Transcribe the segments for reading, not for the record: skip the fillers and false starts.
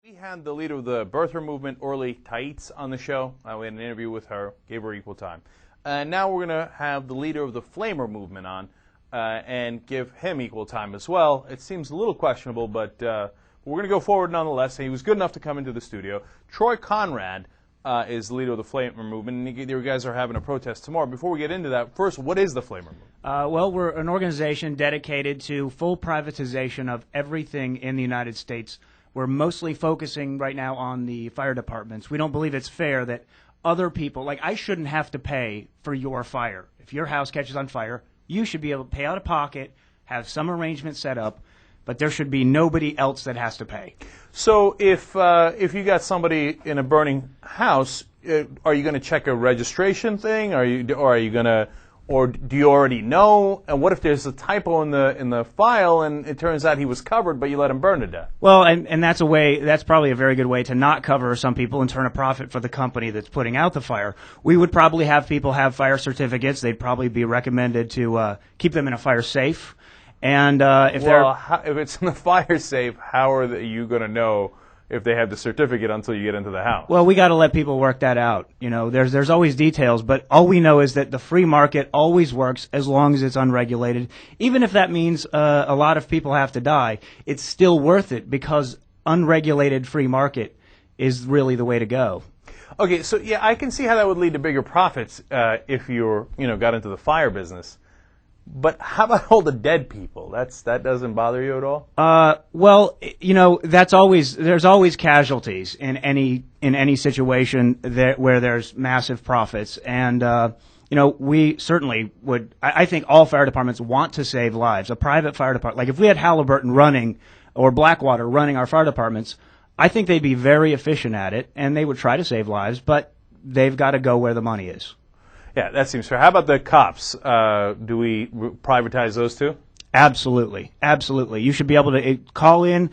We had the leader of the birther movement, TYT, on the show. We had an interview with her, gave her equal time. And now we're going to have the leader of the flamer movement on and give him equal time as well. It seems a little questionable, but we're going to go forward nonetheless. He was good enough to come into the studio. Troy Conrad is the leader of the flamer movement, and you guys are having a protest tomorrow. Before we get into that, first, what is the flamer movement? Well, we're an organization dedicated to full privatization of everything in the United States. We're mostly focusing right now on the fire departments. We don't believe it's fair that other people, like I shouldn't have to pay for your fire. If your house catches on fire, you should be able to pay out of pocket, have some arrangement set up, but there should be nobody else that has to pay. So if you got somebody in a burning house, are you going to check a registration thing? Or do you already know? And what if there's a typo in the file and it turns out he was covered, but you let him burn to death? Well, and that's probably a very good way to not cover some people and turn a profit for the company that's putting out the fire. We would probably have people have fire certificates. They'd probably be recommended to keep them in a fire safe. And if it's in the fire safe, how are you going to know if they have the certificate until you get into the house? Well, we got to let people work that out. You know, there's always details, but all we know is that the free market always works as long as it's unregulated. Even if that means a lot of people have to die, it's still worth it because unregulated free market is really the way to go. Okay, so yeah, I can see how that would lead to bigger profits if you got into the fire business. But how about all the dead people? That doesn't bother you at all? Well, there's always casualties in any situation where there's massive profits, and we certainly would. I think all fire departments want to save lives. A private fire department, like if we had Halliburton running or Blackwater running our fire departments, I think they'd be very efficient at it, and they would try to save lives, but they've got to go where the money is. Yeah, that seems fair. How about the cops? Do we privatize those too? Absolutely, absolutely. You should be able to call in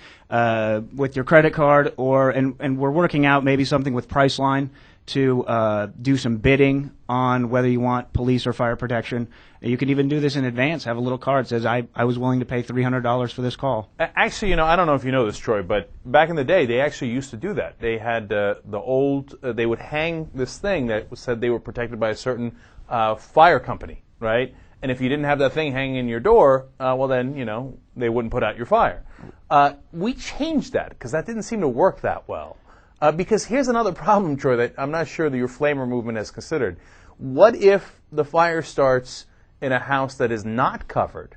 with your credit card, and we're working out maybe something with Priceline to do some bidding on whether you want police or fire protection. You can even do this in advance. Have a little card that says, I was willing to pay $300 for this call. Actually, I don't know if you know this, Troy, but back in the day, they actually used to do that. They had they would hang this thing that said they were protected by a certain fire company, right? And if you didn't have that thing hanging in your door, well then, they wouldn't put out your fire. We changed that because that didn't seem to work that well. Because here's another problem, Troy, that I'm not sure that your flamer movement has considered. What if the fire starts in a house that is not covered,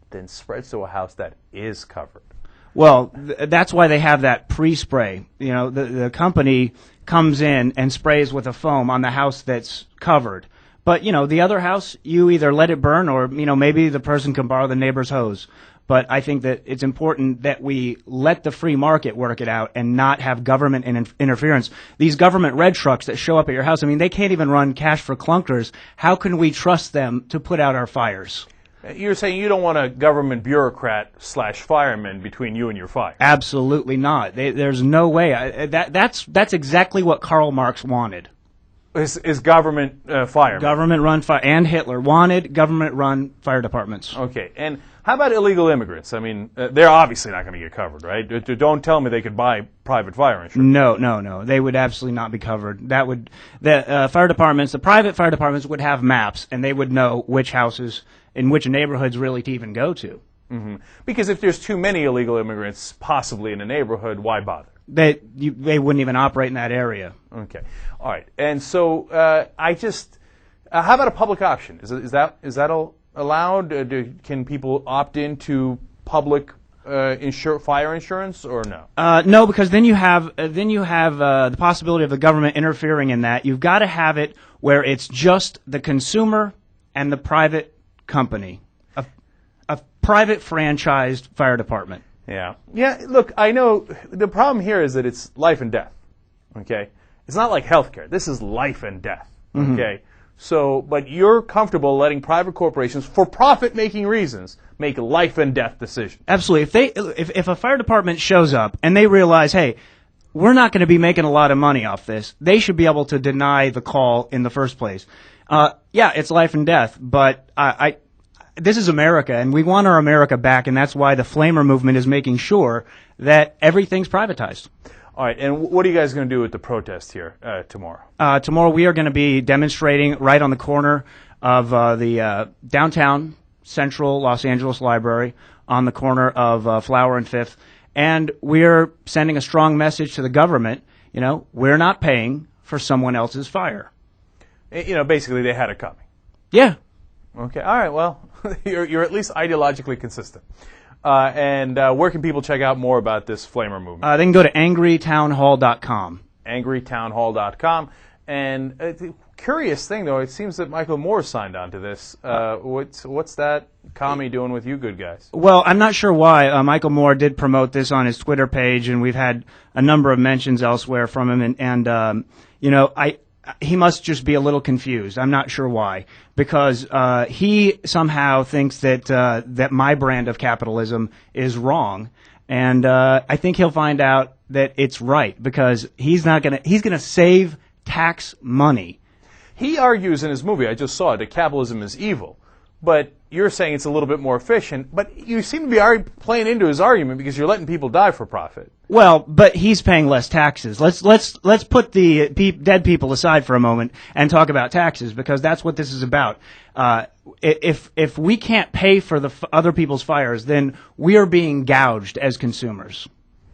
then spreads to a house that is covered? Well, that's why they have that pre-spray. The company comes in and sprays with a foam on the house that's covered. But, the other house, you either let it burn or, maybe the person can borrow the neighbor's hose. But I think that it's important that we let the free market work it out and not have government interference. These government red trucks that show up at your house, they can't even run cash for clunkers. How can we trust them to put out our fires? You're saying you don't want a government bureaucrat / fireman between you and your fire? Absolutely not. There's no way. That's exactly what Karl Marx wanted. Is government firemen? Government-run fire, and Hitler wanted government-run fire departments. Okay, and how about illegal immigrants? They're obviously not going to get covered, right? Don't tell me they could buy private fire insurance. No. They would absolutely not be covered. The fire departments, the private fire departments would have maps, and they would know which houses in which neighborhoods really to even go to. Mm-hmm. Because if there's too many illegal immigrants possibly in a neighborhood, why bother? They wouldn't even operate in that area. Okay, all right. And so how about a public option? Is that allowed? Can people opt into public fire insurance or no? No, because then you have the possibility of the government interfering in that. You've got to have it where it's just the consumer and the private company, a private franchised fire department. Yeah. Look, I know the problem here is that it's life and death. Okay, it's not like healthcare. This is life and death. Okay, mm-hmm. So, but you're comfortable letting private corporations, for profit-making reasons, make life and death decisions. Absolutely. If a fire department shows up and they realize, hey, we're not going to be making a lot of money off this, they should be able to deny the call in the first place. Yeah, it's life and death, but this is America, and we want our America back, and that's why the Flamer movement is making sure that everything's privatized. All right, and what are you guys going to do at the protest here tomorrow? Tomorrow we are going to be demonstrating right on the corner of the downtown Central Los Angeles Library on the corner of Flower and Fifth, and we're sending a strong message to the government. You know, we're not paying for someone else's fire. You know, basically they had it coming. Yeah. Okay, all right, well, you're at least ideologically consistent. And where can people check out more about this flamer movement? They can go to angrytownhall.com. angrytownhall.com. And the curious thing, though, it seems that Michael Moore signed on to this. What's that commie doing with you good guys? Well, I'm not sure why. Michael Moore did promote this on his Twitter page, and we've had a number of mentions elsewhere from him. And you know, he must just be a little confused. I'm not sure why, because he somehow thinks that that my brand of capitalism is wrong, and I think he'll find out that it's right, because he's gonna save tax money. He argues in his movie, I just saw it, that capitalism is evil. But you're saying it's a little bit more efficient. But you seem to be playing into his argument because you're letting people die for profit. Well, but he's paying less taxes. Let's put the dead people aside for a moment and talk about taxes, because that's what this is about. If we can't pay for the other people's fires, then we are being gouged as consumers.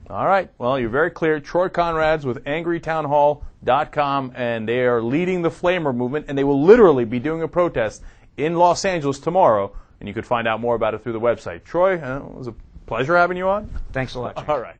All right. Well, you're very clear. Troy Conrad's with angrytownhall.com, and they are leading the flamer movement, and they will literally be doing a protest in Los Angeles tomorrow, and you could find out more about it through the website. Troy, it was a pleasure having you on. Thanks a lot, Jake. All right.